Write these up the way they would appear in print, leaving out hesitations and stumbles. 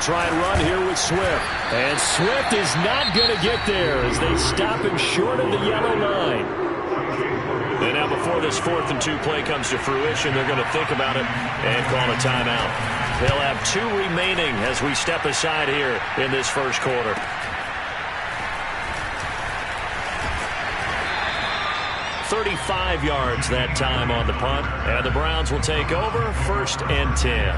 try and run here with Swift. And Swift is not going to get there as they stop him short of the yellow line. And now before this 4th and 2 play comes to fruition, they're going to think about it and call a timeout. They'll have 2 remaining as we step aside here in this first quarter. "35 yards that time on the punt. And the Browns will take over 1st and 10.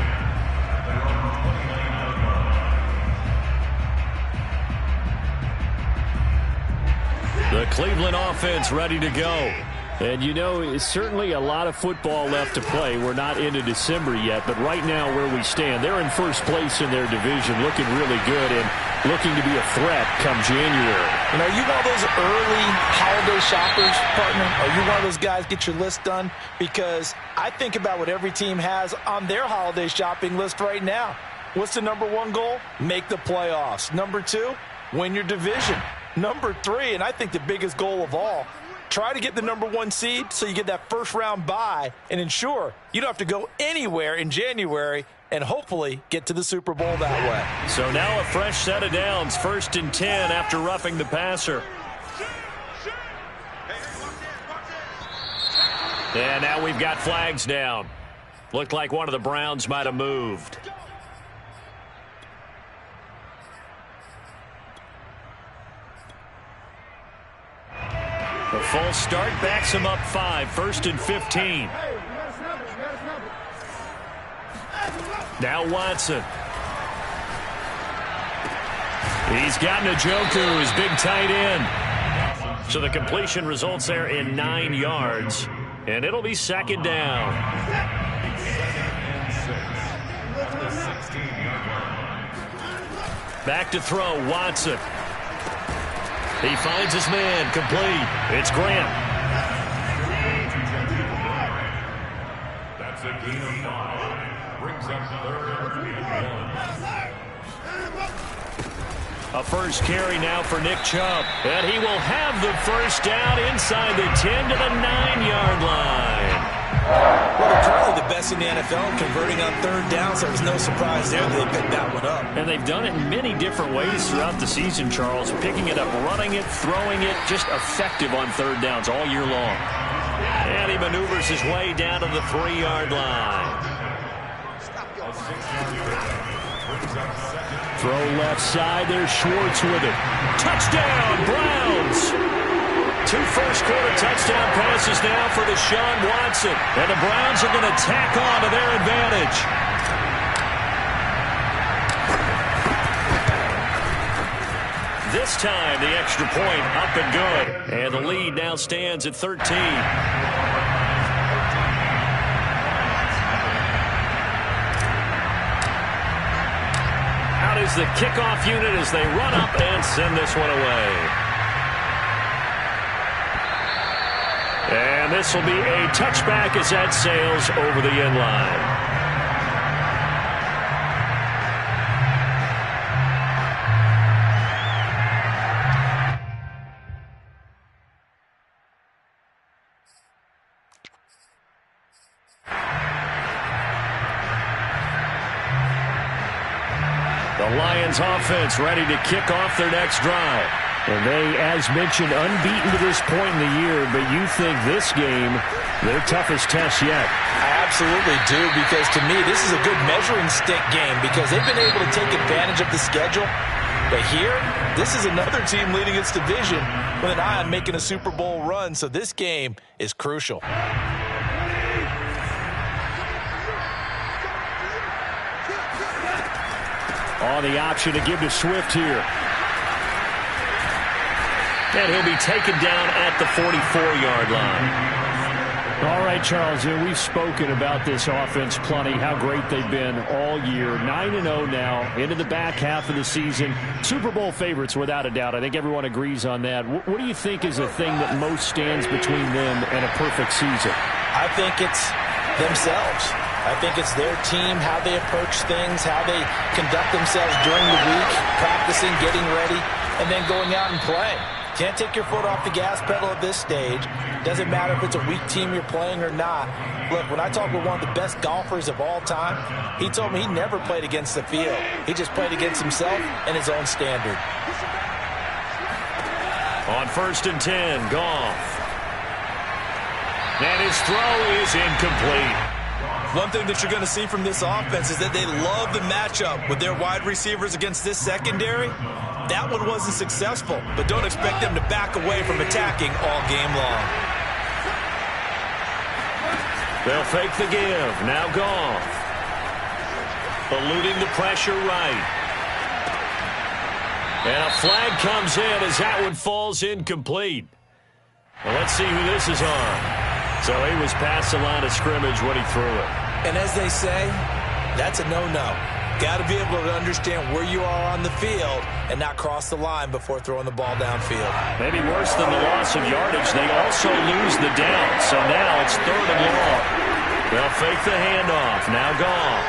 The Cleveland offense ready to go. And, you know, it's certainly a lot of football left to play. We're not into December yet, but right now where we stand, they're in first place in their division, looking really good and looking to be a threat come January. And are you one of those early holiday shoppers, partner? Are you one of those guys get your list done? Because I think about what every team has on their holiday shopping list right now. What's the number 1 goal? Make the playoffs. Number 2, win your division. Number 3, and I think the biggest goal of all, try to get the number 1 seed so you get that first-round bye and ensure you don't have to go anywhere in January and hopefully get to the Super Bowl that way. So now a fresh set of downs, 1st and 10 after roughing the passer. And now we've got flags down. Looked like one of the Browns might have moved. The full start backs him up 5, 1st and 15. Now Watson. He's got Njoku, his big tight end. So the completion results there in 9 yards. And it'll be 2nd down. Back to throw, Watson. He finds his man, complete. It's Grant. That's a gain of 5. Brings up 3rd and 1. A first carry now for Nick Chubb. And he will have the first down inside the 10 to the 9-yard line. Well, they're currently the best in the NFL converting on 3rd down, so there's no surprise there that they picked that one up. And they've done it in many different ways throughout the season, Charles. Picking it up, running it, throwing it, just effective on 3rd downs all year long. And he maneuvers his way down to the 3-yard line. Throw left side. There's Schwartz with it. Touchdown, Browns! 2 first-quarter touchdown passes now for Deshaun Watson. And the Browns are going to tack on to their advantage. This time, the extra point up and good. And the lead now stands at 13. Out is the kickoff unit as they run up and send this one away. And this will be a touchback as that sails over the end line. The Lions offense ready to kick off their next drive. And they, as mentioned, unbeaten to this point in the year, but you think this game, their toughest test yet. I absolutely do, because to me, this is a good measuring stick game because they've been able to take advantage of the schedule. But here, this is another team leading its division with an eye on making a Super Bowl run, so this game is crucial. On the option to give to Swift here. And he'll be taken down at the 44-yard line. All right, Charles, we've spoken about this offense plenty, how great they've been all year. 9-0 now, into the back half of the season. Super Bowl favorites, without a doubt. I think everyone agrees on that. What do you think is the thing that most stands between them and a perfect season? I think it's themselves. I think it's their team, how they approach things, how they conduct themselves during the week, practicing, getting ready, and then going out and playing. Can't take your foot off the gas pedal at this stage. Doesn't matter if it's a weak team you're playing or not. Look, when I talk with one of the best golfers of all time, he told me he never played against the field. He just played against himself and his own standard. On 1st and 10, Goff. And his throw is incomplete. One thing that you're going to see from this offense is that they love the matchup with their wide receivers against this secondary. That one wasn't successful, but don't expect them to back away from attacking all game long. They'll fake the give. Now Goff. Eluding the pressure right. And a flag comes in as that one falls incomplete. Well, let's see who this is on. So he was past the line of scrimmage when he threw it. And as they say, that's a no-no. Got to be able to understand where you are on the field and not cross the line before throwing the ball downfield. Maybe worse than the loss of yardage, they also lose the down. So now it's 3rd and long. They'll fake the handoff. Now Goff.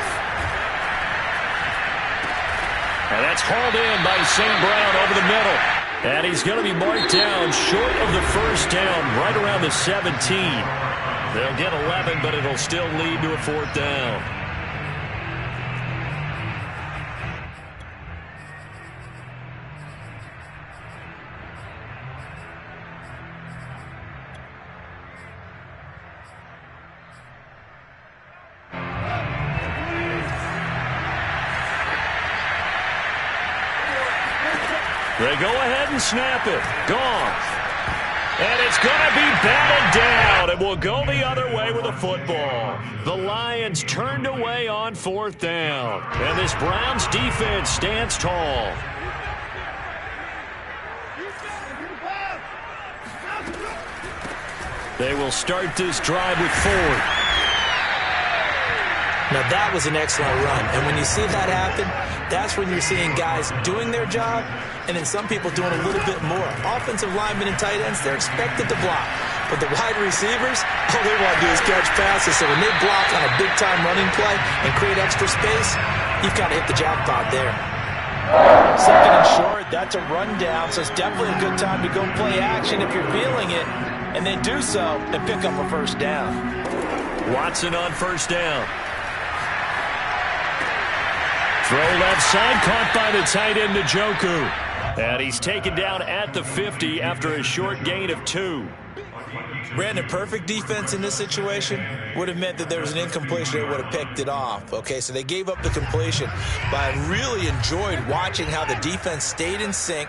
And that's hauled in by St. Brown over the middle. And he's going to be marked down short of the 1st down, right around the 17. They'll get 11, but it'll still lead to a 4th down. They go ahead and snap it. Goff. And it's going to be batted down. It will go the other way with a football. The Lions turned away on 4th down. And this Browns defense stands tall. They will start this drive with 4. Now that was an excellent run. And when you see that happen, that's when you're seeing guys doing their job and then some people doing a little bit more. Offensive linemen and tight ends, they're expected to block. But the wide receivers, all they want to do is catch passes. So when they block on a big-time running play and create extra space, you've got to hit the jackpot there. 2nd and short, that's a rundown, so it's definitely a good time to go play action if you're feeling it, and then do so and pick up a 1st down. Watson on 1st down. Throw left side, caught by the tight end, Njoku. And he's taken down at the 50 after a short gain of 2. Brandon, perfect defense in this situation would have meant that there was an incompletion. They would have picked it off. Okay, so they gave up the completion. But I really enjoyed watching how the defense stayed in sync,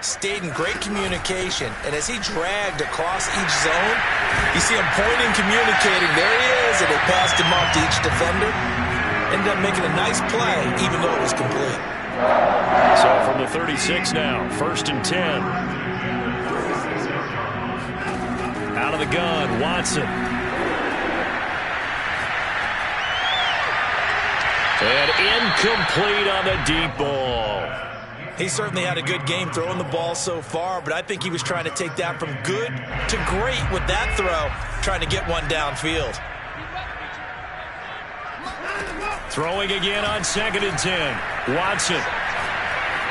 stayed in great communication, and as he dragged across each zone, you see him pointing, communicating. There he is, and they passed him off to each defender. Ended up making a nice play, even though it was complete. So from the 36 now, 1st and 10. Out of the gun, Watson. And incomplete on the deep ball. He certainly had a good game throwing the ball so far, but I think he was trying to take that from good to great with that throw, trying to get one downfield. Throwing again on 2nd and 10. Watson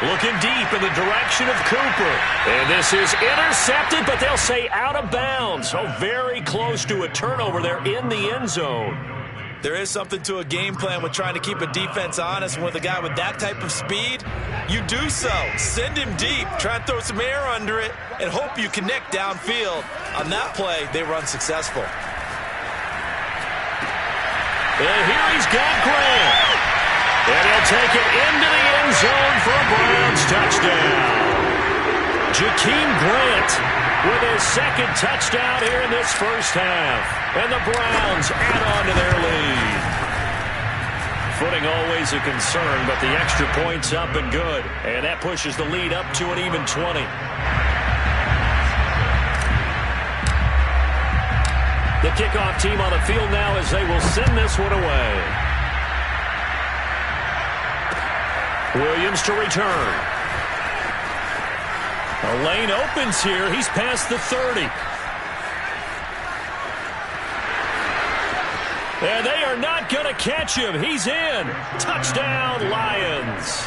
looking deep in the direction of Cooper. And this is intercepted, but they'll say out of bounds. So very close to a turnover there in the end zone. There is something to a game plan with trying to keep a defense honest. With a guy with that type of speed, you do so. Send him deep. Try and throw some air under it and hope you connect downfield. On that play, they run successful. And here he's got Grant. And he'll take it into the end zone for a Browns touchdown. Jakeem Grant with his 2nd touchdown here in this 1st half. And the Browns add on to their lead. Footing always a concern, but the extra point's up and good. And that pushes the lead up to an even 20. The kickoff team on the field now as they will send this one away. Williams to return. A lane opens here. He's past the 30. And they are not going to catch him. He's in. Touchdown, Lions.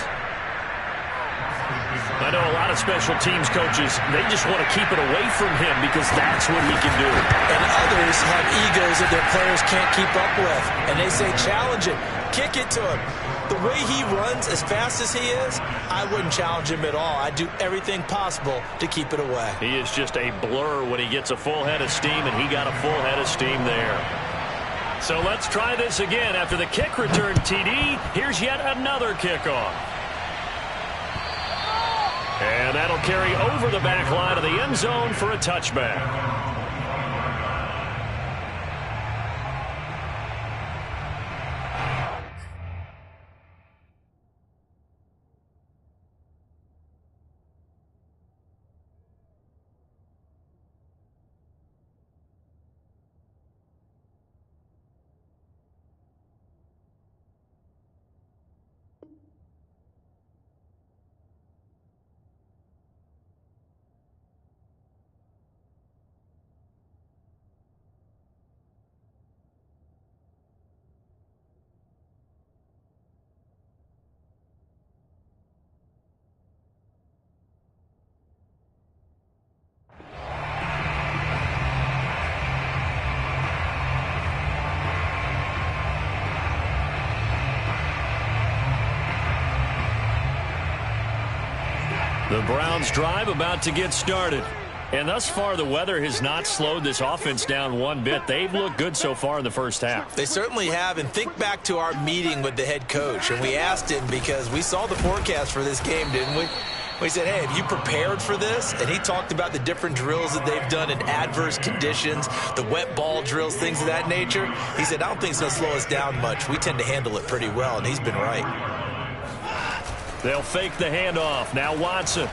I know a lot of special teams coaches, they just want to keep it away from him because that's what he can do. And others have egos that their players can't keep up with. And they say, challenge it, kick it to him. The way he runs as fast as he is, I wouldn't challenge him at all. I'd do everything possible to keep it away. He is just a blur when he gets a full head of steam, and he got a full head of steam there. So let's try this again. After the kick return TD, here's yet another kickoff. And that'll carry over the back line of the end zone for a touchback. The Browns drive about to get started. And thus far, the weather has not slowed this offense down one bit. They've looked good so far in the first half. They certainly have. And think back to our meeting with the head coach. And we asked him because we saw the forecast for this game, didn't we? We said, hey, have you prepared for this? And he talked about the different drills that they've done in adverse conditions, the wet ball drills, things of that nature. He said, I don't think it's going to slow us down much. We tend to handle it pretty well, and he's been right. They'll fake the handoff. Now Watson.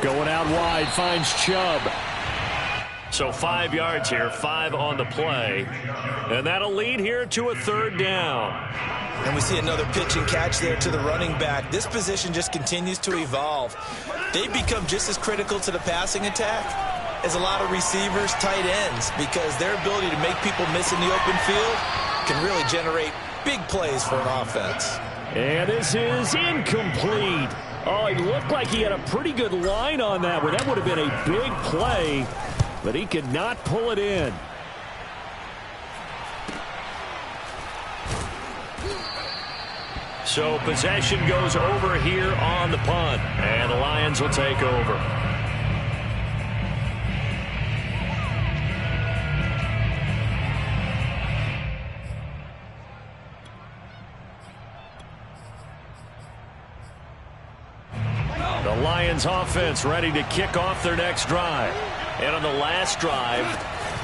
Going out wide, finds Chubb. So 5 yards here, 5 on the play. And that'll lead here to a third down. And we see another pitch and catch there to the running back. This position just continues to evolve. They've become just as critical to the passing attack as a lot of receivers, tight ends, because their ability to make people miss in the open field can really generate big plays for an offense. And this is incomplete. Oh, he looked like he had a pretty good line on that one. That would have been a big play, but he could not pull it in. So possession goes over here on the punt, and the Lions will take over. The Lions offense ready to kick off their next drive. And on the last drive,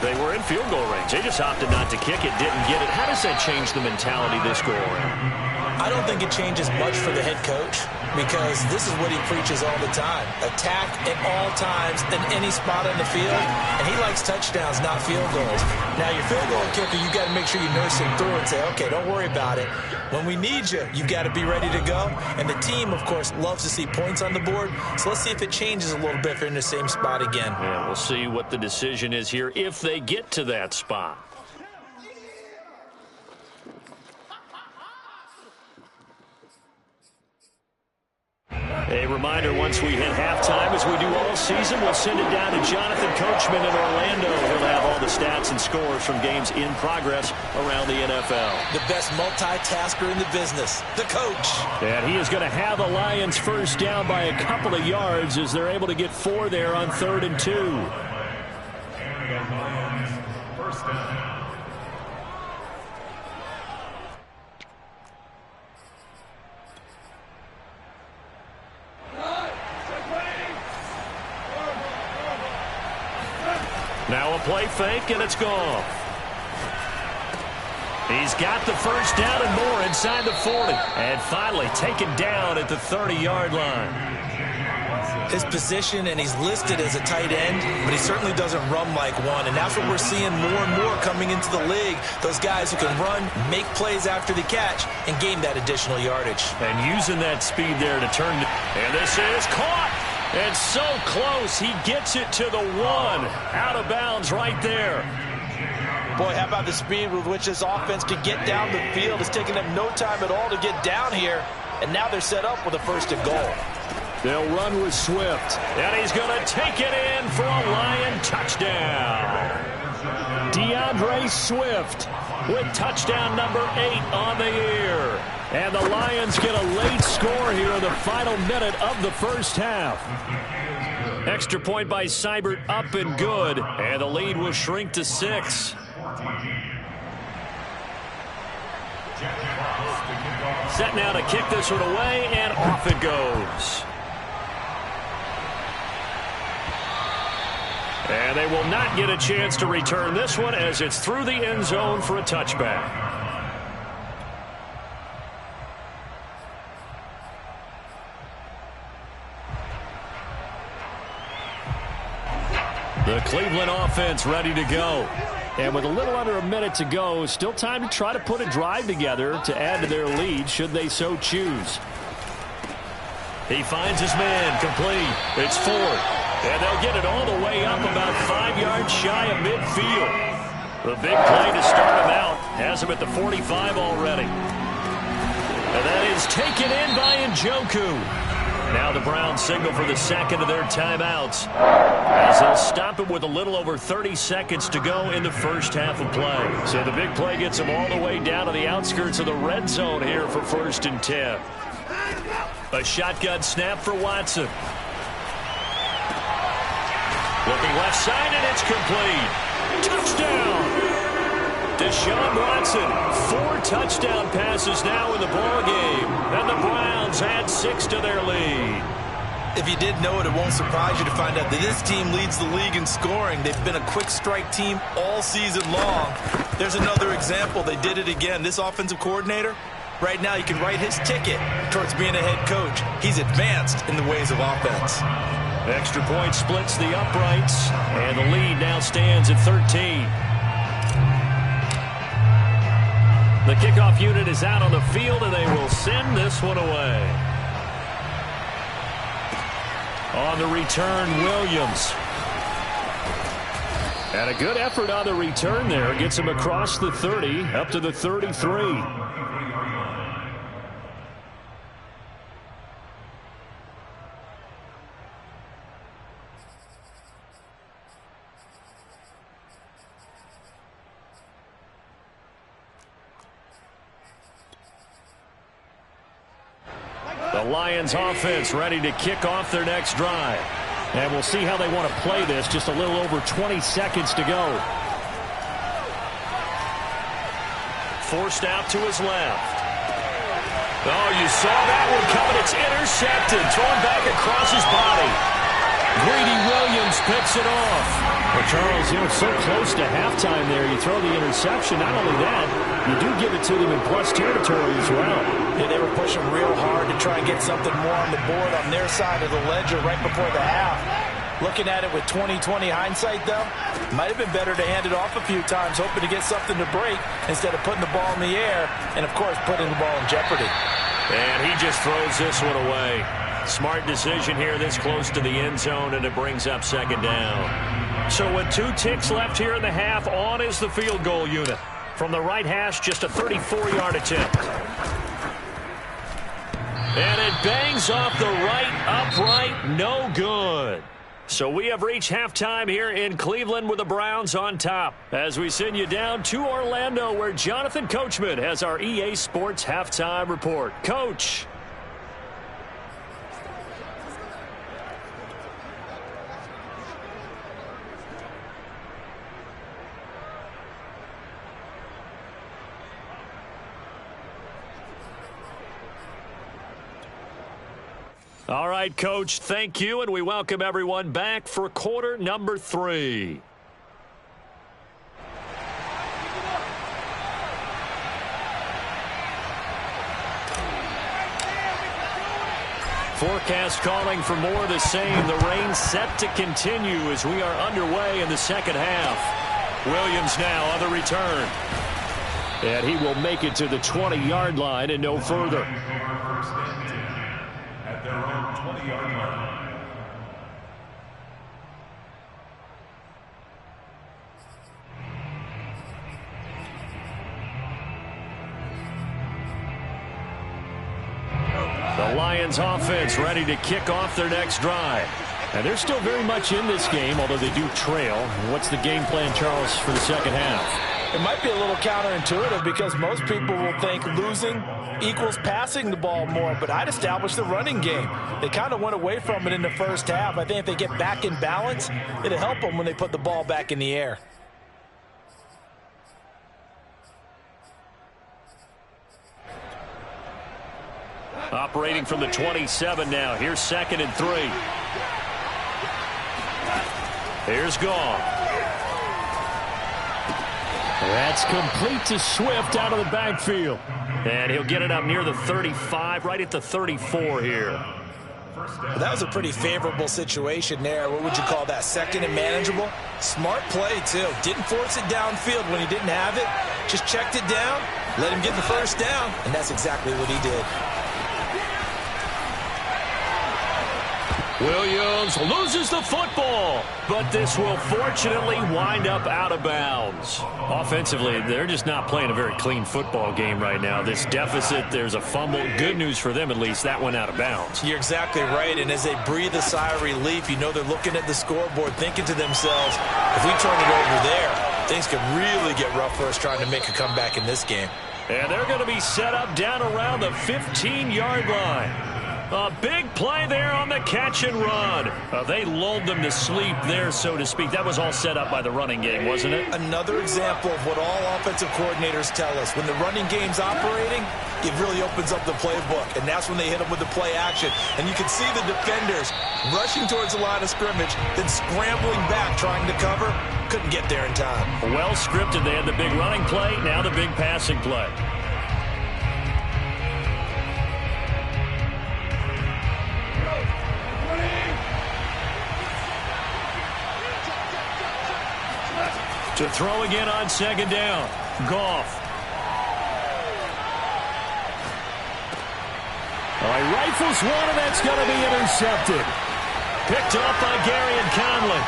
they were in field goal range. They just opted not to kick it, didn't get it. How does that change the mentality this go around? I don't think it changes much for the head coach because this is what he preaches all the time. Attack at all times in any spot on the field, and he likes touchdowns, not field goals. Now, your field goal kicker, you got to make sure you nurse him through and say, okay, don't worry about it. When we need you, you got to be ready to go. And the team, of course, loves to see points on the board. So let's see if it changes a little bit if they're in the same spot again. Yeah, we'll see what the decision is here if they get to that spot. A reminder, once we hit halftime, as we do all season, we'll send it down to Jonathan Coachman in Orlando. He'll have all the stats and scores from games in progress around the NFL. The best multitasker in the business, the coach. And he is going to have the Lions first down by a couple of yards as they're able to get 4 there on 3rd and 2. And the Lions first down. Now a play fake, and it's gone. He's got the first down and more inside the 40. And finally taken down at the 30-yard line. His position, and he's listed as a tight end, but he certainly doesn't run like one. And that's what we're seeing more and more coming into the league. Those guys who can run, make plays after the catch, and gain that additional yardage. And using that speed there to turn. And this is caught. And so close, he gets it to the 1. Out of bounds right there. Boy, how about the speed with which this offense can get down the field? It's taking them no time at all to get down here. And now they're set up with a 1st and goal. They'll run with Swift. And he's going to take it in for a Lion touchdown. DeAndre Swift with touchdown number 8 on the year. And the Lions get a late score here in the final minute of the first half. Extra point by Seibert, up and good. And the lead will shrink to 6. Set now to kick this one away, and off it goes. And they will not get a chance to return this one as it's through the end zone for a touchback. The Cleveland offense ready to go. And with a little under a minute to go, still time to try to put a drive together to add to their lead should they so choose. He finds his man, complete. It's Ford. And they'll get it all the way up about 5 yards shy of midfield. The big play to start him out has him at the 45 already. And that is taken in by Njoku. Now the Browns signal for the second of their timeouts, as they'll stop it with a little over 30 seconds to go in the first half of play. So the big play gets them all the way down to the outskirts of the red zone here for 1st and 10. A shotgun snap for Watson. Looking left side, and it's complete. Touchdown! Deshaun Watson, 4 touchdown passes now in the ballgame, and the Browns add 6 to their lead. If you didn't know it, it won't surprise you to find out that this team leads the league in scoring. They've been a quick strike team all season long. There's another example. They did it again. This offensive coordinator, right now you can write his ticket towards being a head coach. He's advanced in the ways of offense. Extra point splits the uprights, and the lead now stands at 13. The kickoff unit is out on the field, and they will send this one away. On the return, Williams. And a good effort on the return there. Gets him across the 30, up to the 33. The Lions offense ready to kick off their next drive. And we'll see how they want to play this. Just a little over 20 seconds to go. Forced out to his left. Oh, you saw that one coming. It's intercepted. Thrown back across his body. Greedy Williams picks it off. Well, Charles, so close to halftime there. You throw the interception. Not only that, you do give it to them in plus territory as well. Yeah, they were pushing real hard to try and get something more on the board on their side of the ledger right before the half. Looking at it with 20/20 hindsight, though, might have been better to hand it off a few times, hoping to get something to break instead of putting the ball in the air and, of course, putting the ball in jeopardy. And he just throws this one away. Smart decision here this close to the end zone, and it brings up second down. So with 2 ticks left here in the half, on is the field goal unit. From the right hash, just a 34-yard attempt. And it bangs off the right upright, no good. So we have reached halftime here in Cleveland with the Browns on top. As we send you down to Orlando, where Jonathan Coachman has our EA Sports halftime report. Coach. All right, Coach, thank you, and we welcome everyone back for quarter number 3. Forecast calling for more of the same. The rain set to continue as we are underway in the second half. Williams now on the return. And he will make it to the 20-yard line and no further. At their own 20-yard line. The Lions offense ready to kick off their next drive. And they're still very much in this game, although they do trail. What's the game plan, Charles, for the second half? It might be a little counterintuitive because most people will think losing equals passing the ball more, but I'd establish the running game. They kind of went away from it in the first half. I think if they get back in balance, it'll help them when they put the ball back in the air. Operating from the 27 now. Here's 2nd and 3. Here's Goff. That's complete to Swift out of the backfield. And he'll get it up near the 35, right at the 34 here. That was a pretty favorable situation there. What would you call that? 2nd and manageable? Smart play, too. Didn't force it downfield when he didn't have it. Just checked it down, let him get the first down, and that's exactly what he did. Williams loses the football, but this will fortunately wind up out of bounds. Offensively, they're just not playing a very clean football game right now. This deficit, there's a fumble. Good news for them, at least. That went out of bounds. You're exactly right, and as they breathe a sigh of relief, you know they're looking at the scoreboard thinking to themselves, if we turn it over there, things could really get rough for us trying to make a comeback in this game. And they're going to be set up down around the 15-yard line. A big play there on the catch and run. They lulled them to sleep there, so to speak. That was all set up by the running game, wasn't it? Another example of what all offensive coordinators tell us. When the running game's operating, it really opens up the playbook, and that's when they hit them with the play action. And you can see the defenders rushing towards the line of scrimmage, then scrambling back trying to cover. Couldn't get there in time. Well scripted. They had the big running play, now the big passing play. To throw again on 2nd down. Goff. Rifles one, and that's going to be intercepted. Picked up by Gary Conley.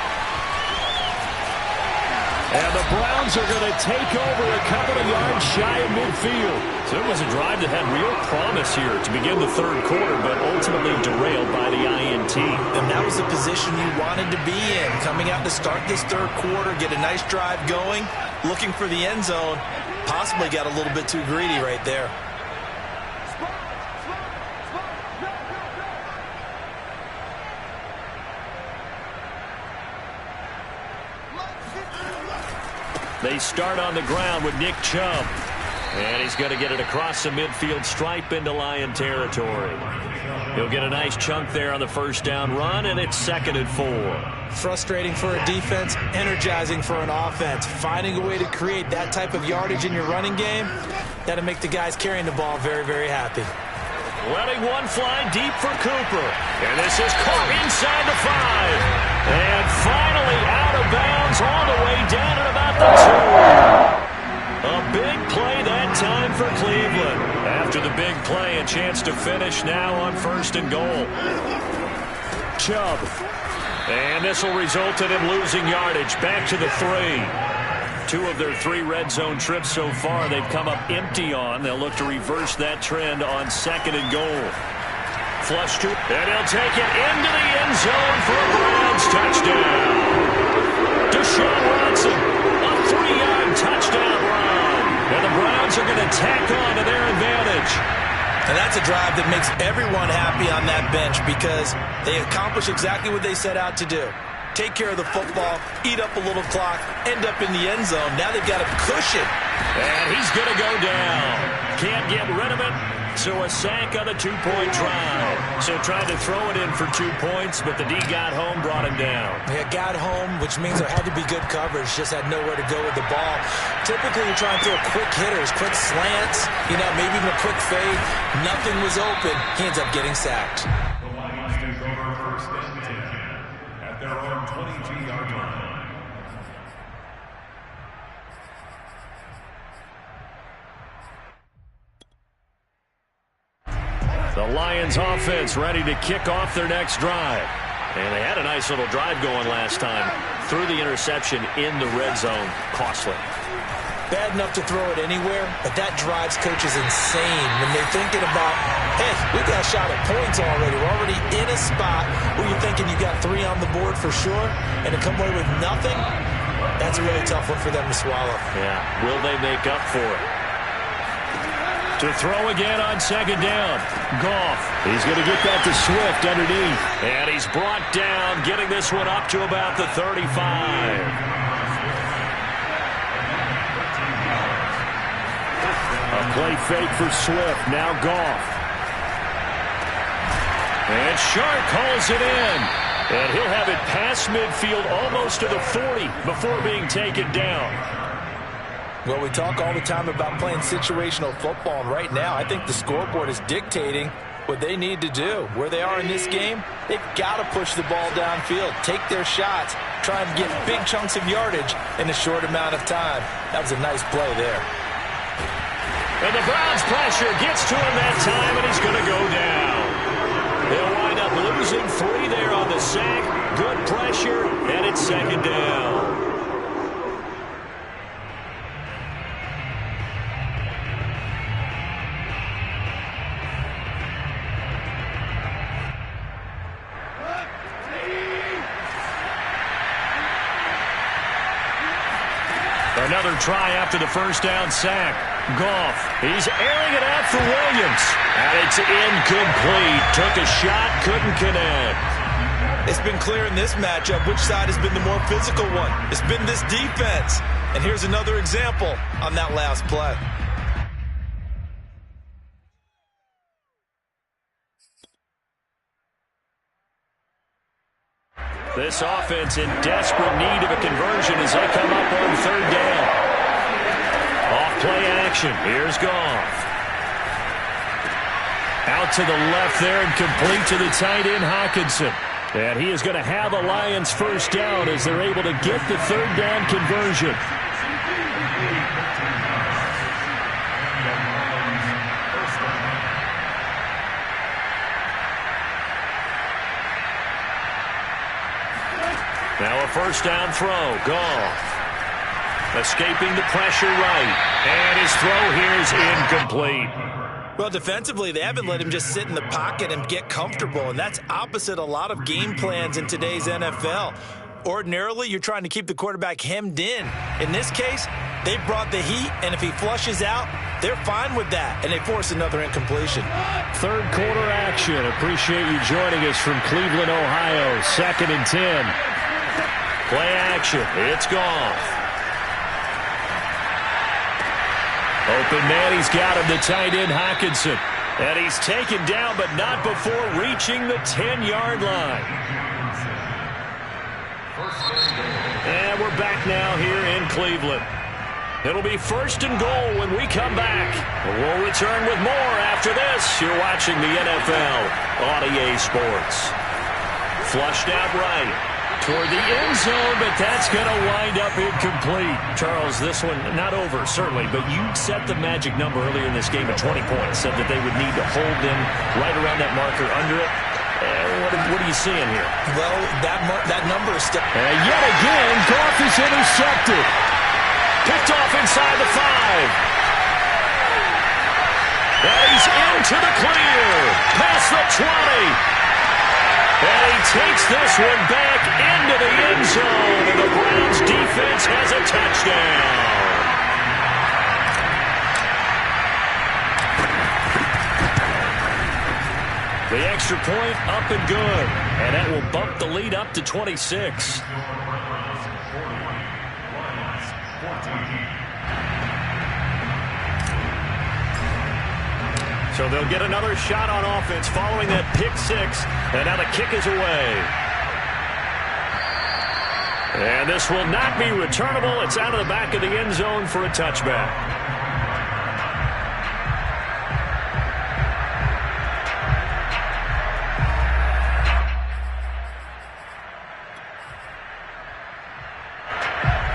And the Browns are going to take over a couple of yards shy of midfield. So it was a drive that had real promise here to begin the 3rd quarter, but ultimately derailed by the INT. And that was the position you wanted to be in. Coming out to start this 3rd quarter, get a nice drive going, looking for the end zone. Possibly got a little bit too greedy right there. They start on the ground with Nick Chubb. And he's going to get it across the midfield stripe into Lion territory. He'll get a nice chunk there on the 1st down run, and it's 2nd and 4. Frustrating for a defense, energizing for an offense. Finding a way to create that type of yardage in your running game, that'll make the guys carrying the ball very, very happy. Letting one fly deep for Cooper. And this is caught inside the 5. And finally out of bounds all the way down at about the 2. A big play that time for Cleveland. After the big play, a chance to finish now on 1st and goal. Chubb. And this will result in him losing yardage. Back to the 3. 2 of their 3 red zone trips so far they've come up empty on. They'll look to reverse that trend on 2nd and goal. Flush to, and he'll take it into the end zone for a Browns touchdown. Deshaun Watson, a 3-yard touchdown run. And the Browns are going to tack on to their advantage. And that's a drive that makes everyone happy on that bench because they accomplish exactly what they set out to do. Take care of the football, eat up a little clock, end up in the end zone. Now they've got a cushion. And he's going to go down. Can't get rid of it. So a sack on a 2-point try. So tried to throw it in for 2 points, but the D got home, brought him down. Yeah, got home, which means there had to be good coverage. Just had nowhere to go with the ball. Typically, you're trying to throw quick hitters, quick slants, maybe even a quick fade. Nothing was open. He ends up getting sacked. The Lions take over 1st and 10 at their own 22-yard line. The Lions offense ready to kick off their next drive. And they had a nice little drive going last time. Threw the interception in the red zone. Costly. Bad enough to throw it anywhere, but that drives coaches insane when they're thinking about hey, we got a shot at points already. We're already in a spot where you're thinking you got 3 on the board for sure, and to come away with nothing, that's a really tough one for them to swallow. Yeah, will they make up for it? To throw again on second down. Goff. He's going to get that to Swift underneath. And he's brought down, getting this one up to about the 35. A play fake for Swift. Now Goff. And Shark calls it in. And he'll have it past midfield almost to the 40 before being taken down. Well, we talk all the time about playing situational football, and right now I think the scoreboard is dictating what they need to do. Where they are in this game, they've got to push the ball downfield, take their shots, try and get big chunks of yardage in a short amount of time. That was a nice play there. And the Browns pressure gets to him that time, and he's going to go down. They'll wind up losing 3 there on the sack. Good pressure, and it's second down. Another try after the first down sack. Goff. He's airing it out for Williams. And it's incomplete. Took a shot, couldn't connect. It's been clear in this matchup which side has been the more physical one. It's been this defense. And here's another example on that last play. This offense in desperate need of a conversion as they come up on third down. Off play action. Here's Goff. Out to the left there and complete to the tight end Hockenson. And he is going to have a Lions first down as they're able to get the third down conversion. Now a first down throw. Goff. Escaping the pressure right. And his throw here is incomplete. Well, defensively, they haven't let him just sit in the pocket and get comfortable, and that's opposite a lot of game plans in today's NFL. Ordinarily, you're trying to keep the quarterback hemmed in. In this case, they brought the heat, and if he flushes out, they're fine with that, and they force another incompletion. Third quarter action. Appreciate you joining us from Cleveland, Ohio. 2nd and 10. Play action. It's Goff. Open man, he's got him, the tight end Hockenson. And he's taken down, but not before reaching the 10-yard line. And we're back now here in Cleveland. It'll be 1st and goal when we come back. We'll return with more after this. You're watching the NFL on EA Sports. Flushed out right. Toward the end zone, but that's going to wind up incomplete. Charles, this one not over, certainly, but you set the magic number earlier in this game at 20 points, said that they would need to hold them right around that marker under it. What are you seeing here? Well, that number is still... And yet again, Goff is intercepted. Picked off inside the 5. And he's into the clear. Past the 20. And he takes this one back into the end zone, and the Browns defense has a touchdown. The extra point up and good, and that will bump the lead up to 26. So they'll get another shot on offense following that pick 6. And now the kick is away. And this will not be returnable. It's out of the back of the end zone for a touchback.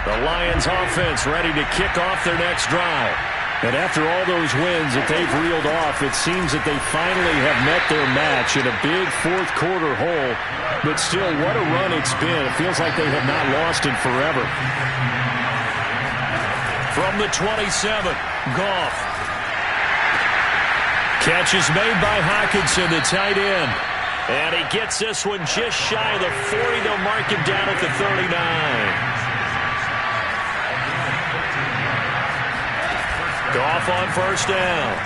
The Lions offense ready to kick off their next drive. And after all those wins that they've reeled off, it seems that they finally have met their match in a big fourth quarter hole. But still, what a run it's been. It feels like they have not lost in forever. From the 27, Goff. Catch is made by Hockenson, the tight end. And he gets this one just shy of the 40. They'll mark him down at the 39. Goff on first down.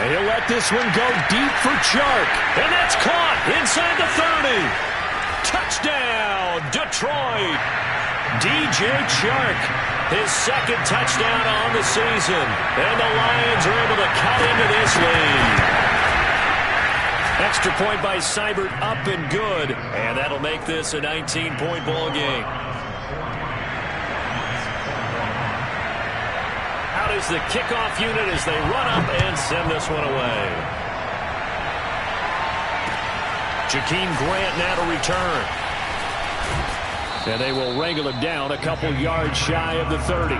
And he'll let this one go deep for Chark. And that's caught inside the 30. Touchdown, Detroit. DJ Chark, his second touchdown on the season. And the Lions are able to cut into this lead. Extra point by Seibert, up and good. And that'll make this a 19-point ball game. Out is the kickoff unit as they run up and send this one away. Jakeem Grant now to return. And they will wrangle him down a couple yards shy of the 30.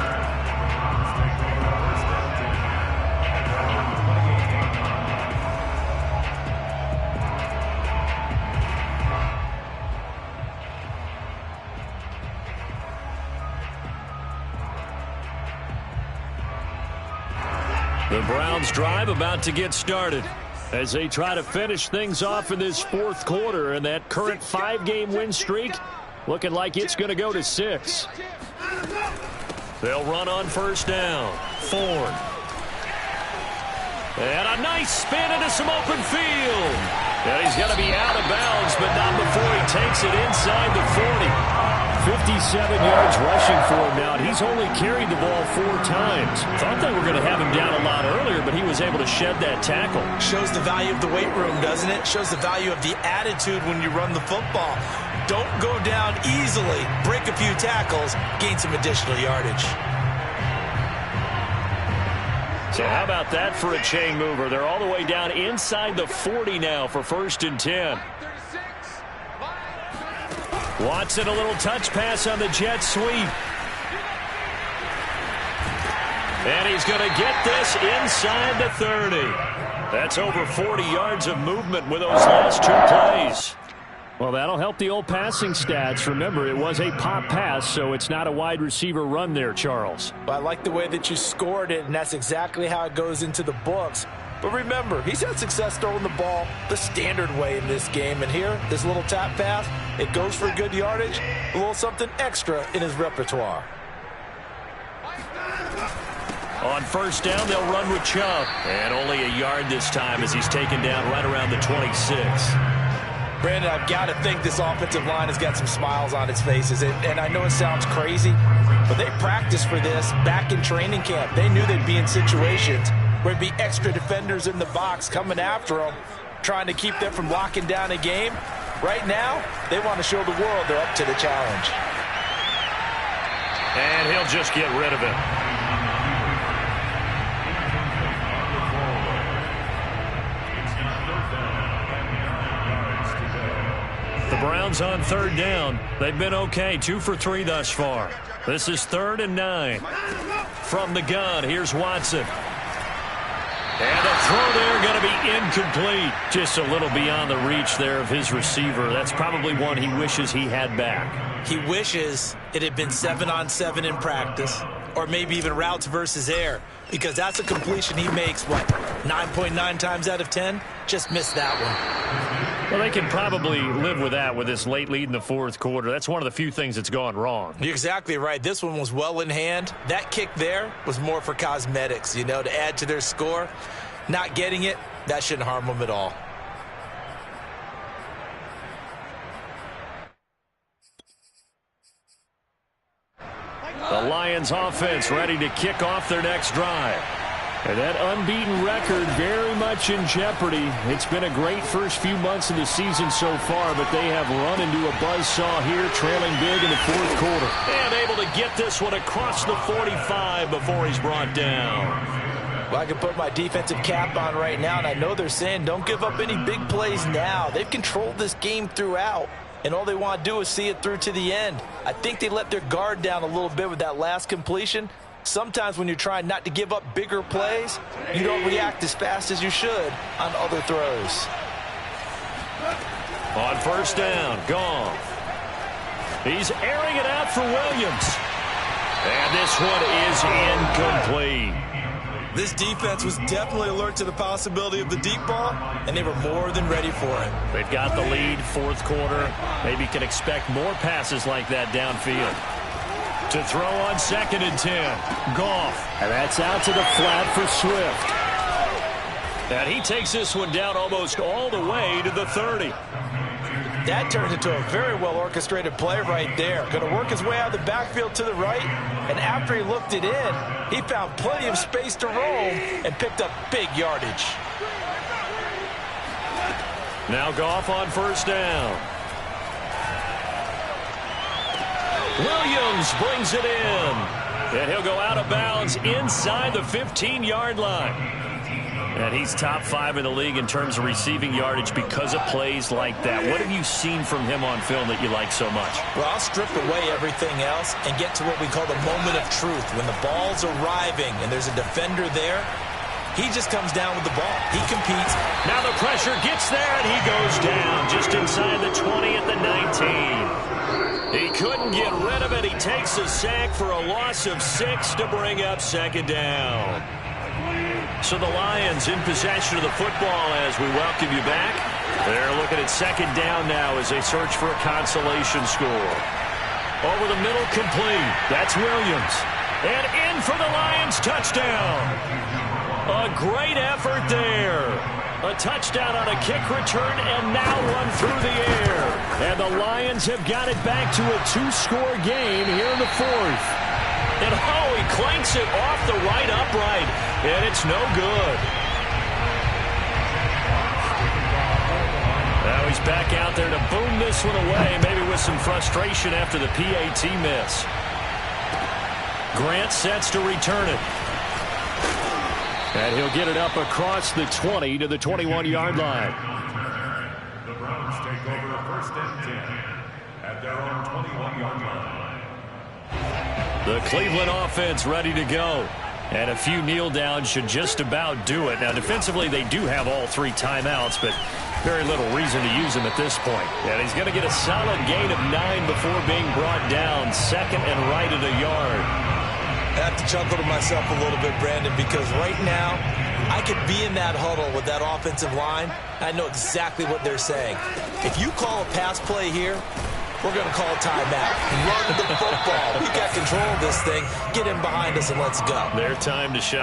The Browns drive about to get started as they try to finish things off in this fourth quarter, and that current 5-game win streak looking like it's going to go to 6. They'll run on first down. Ford. And a nice spin into some open field. And he's going to be out of bounds, but not before he takes it inside the 40. 57 yards rushing for him now. He's only carried the ball 4 times. Thought they were going to have him down a lot earlier, but he was able to shed that tackle. Shows the value of the weight room, doesn't it? Shows the value of the attitude when you run the football. Don't go down easily. Break a few tackles. Gain some additional yardage. So how about that for a chain mover? They're all the way down inside the 40 now for 1st and 10. Watson, a little touch pass on the jet sweep. And he's going to get this inside the 30. That's over 40 yards of movement with those last 2 plays. Well, that'll help the old passing stats. Remember, it was a pop pass, so it's not a wide receiver run there, Charles. Well, I like the way that you scored it, and that's exactly how it goes into the books. But remember, he's had success throwing the ball the standard way in this game. And here, this little tap pass, it goes for good yardage, a little something extra in his repertoire. On first down, they'll run with Chubb. And only a yard this time as he's taken down right around the 26. Brandon, I've got to think this offensive line has got some smiles on its faces. And I know it sounds crazy, but they practiced for this back in training camp. They knew they'd be in situations where there'd be extra defenders in the box coming after them, trying to keep them from locking down a game. Right now, they want to show the world they're up to the challenge. And he'll just get rid of it. The Browns on third down. They've been okay, 2 for 3 thus far. This is 3rd and 9. From the gun, here's Watson. And the throw there going to be incomplete. Just a little beyond the reach there of his receiver. That's probably one he wishes he had back. He wishes it had been 7-on-7 in practice, or maybe even routes versus air, because that's a completion he makes, 9.9 times out of 10? Just missed that one. Well, they can probably live with that with this late lead in the fourth quarter. That's one of the few things that's gone wrong. You're exactly right. This one was well in hand. That kick there was more for cosmetics, to add to their score. Not getting it, that shouldn't harm them at all. The Lions offense ready to kick off their next drive. And that unbeaten record very much in jeopardy. It's been a great first few months of the season so far, but they have run into a buzzsaw here, trailing big in the fourth quarter. And able to get this one across the 45 before he's brought down. Well, I can put my defensive cap on right now, and I know they're saying don't give up any big plays now. They've controlled this game throughout, and all they want to do is see it through to the end. I think they let their guard down a little bit with that last completion. Sometimes when you're trying not to give up bigger plays, you don't react as fast as you should on other throws. On first down, Goff. He's airing it out for Williams. And this one is incomplete. This defense was definitely alert to the possibility of the deep ball, and they were more than ready for it. They've got the lead, fourth quarter. Maybe can expect more passes like that downfield. To throw on 2nd and 10. Goff. And that's out to the flat for Swift. And he takes this one down almost all the way to the 30. That turned into a very well-orchestrated play right there. Going to work his way out of the backfield to the right, and after he looked it in, he found plenty of space to roam and picked up big yardage. Now Goff on 1st down. Williams brings it in. And he'll go out of bounds inside the 15-yard line. And he's top 5 in the league in terms of receiving yardage because of plays like that. What have you seen from him on film that you like so much? Well, I'll strip away everything else and get to what we call the moment of truth. When the ball's arriving and there's a defender there, he just comes down with the ball. He competes. Now the pressure gets there, and he goes down just inside the 20 at the 19. He couldn't get rid of it. He takes a sack for a loss of 6 to bring up 2nd down. So the Lions in possession of the football as we welcome you back. They're looking at 2nd down now as they search for a consolation score. Over the middle, complete. That's Williams. And in for the Lions touchdown. A great effort there. A touchdown on a kick return and now one through the air. And the Lions have got it back to a 2-score game here in the 4th. And he clanks it off the right upright, and it's no good. Now he's back out there to boom this one away, maybe with some frustration after the PAT miss. Grant sets to return it. And he'll get it up across the 20 to the 21-yard line. The Browns take over 1st and 10 at their own 21-yard line. The Cleveland offense ready to go. And a few kneel downs should just about do it. Now, defensively, they do have all 3 timeouts, but very little reason to use them at this point. And he's going to get a solid gain of 9 before being brought down. 2nd and right at a yard. I have to chuckle to myself a little bit, Brandon, because right now, I could be in that huddle with that offensive line. I know exactly what they're saying. If you call a pass play here, we're going to call a timeout. Run the football. We got control of this thing. Get him behind us and let's go. Their time to shine.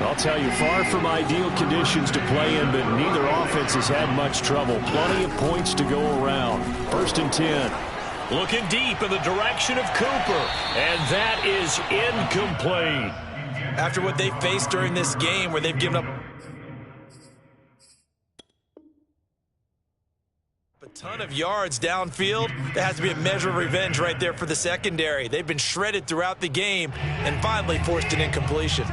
I'll tell you, far from ideal conditions to play in, but neither offense has had much trouble. Plenty of points to go around. 1st and 10. Looking deep in the direction of Cooper. And that is incomplete. After what they faced during this game where they've given up a ton of yards downfield, there has to be a measure of revenge right there for the secondary. They've been shredded throughout the game and finally forced an incompletion.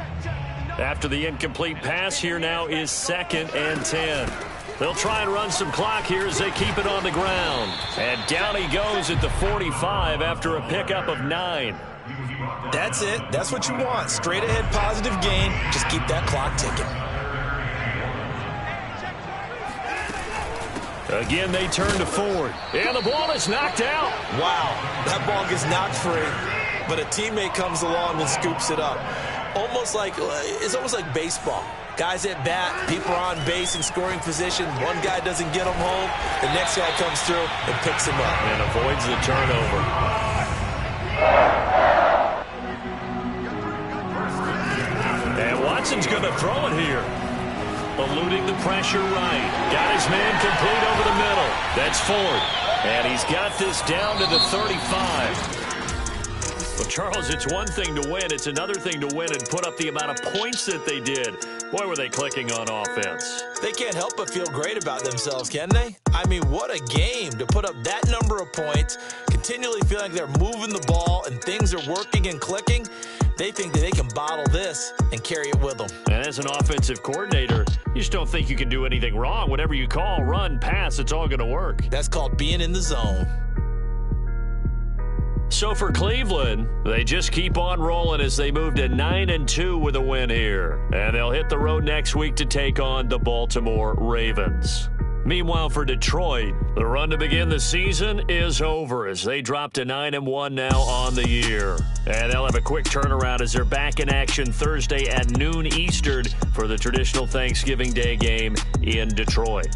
After the incomplete pass, here now is 2nd and 10. They'll try and run some clock here as they keep it on the ground. And down he goes at the 45 after a pickup of 9. That's it. That's what you want. Straight ahead positive gain. Just keep that clock ticking. Again, they turn to Ford. And the ball is knocked out. Wow. That ball gets knocked free, but a teammate comes along and scoops it up. It's almost like baseball. Guys at bat, people are on base in scoring position. One guy doesn't get him home. The next guy comes through and picks him up. And avoids the turnover. And Watson's going to throw it here. Eluding the pressure right. Got his man complete over the middle. That's Ford. And he's got this down to the 35. Well, Charles, it's one thing to win. It's another thing to win and put up the amount of points that they did. Boy, were they clicking on offense. They can't help but feel great about themselves, can they? I mean, what a game to put up that number of points, continually feeling like they're moving the ball and things are working and clicking. They think that they can bottle this and carry it with them. And as an offensive coordinator, you just don't think you can do anything wrong. Whatever you call, run, pass, it's all going to work. That's called being in the zone. So for Cleveland, they just keep on rolling as they move to 9-2 with a win here. And they'll hit the road next week to take on the Baltimore Ravens. Meanwhile, for Detroit, the run to begin the season is over as they drop to 9-1 now on the year. And they'll have a quick turnaround as they're back in action Thursday at noon Eastern for the traditional Thanksgiving Day game in Detroit.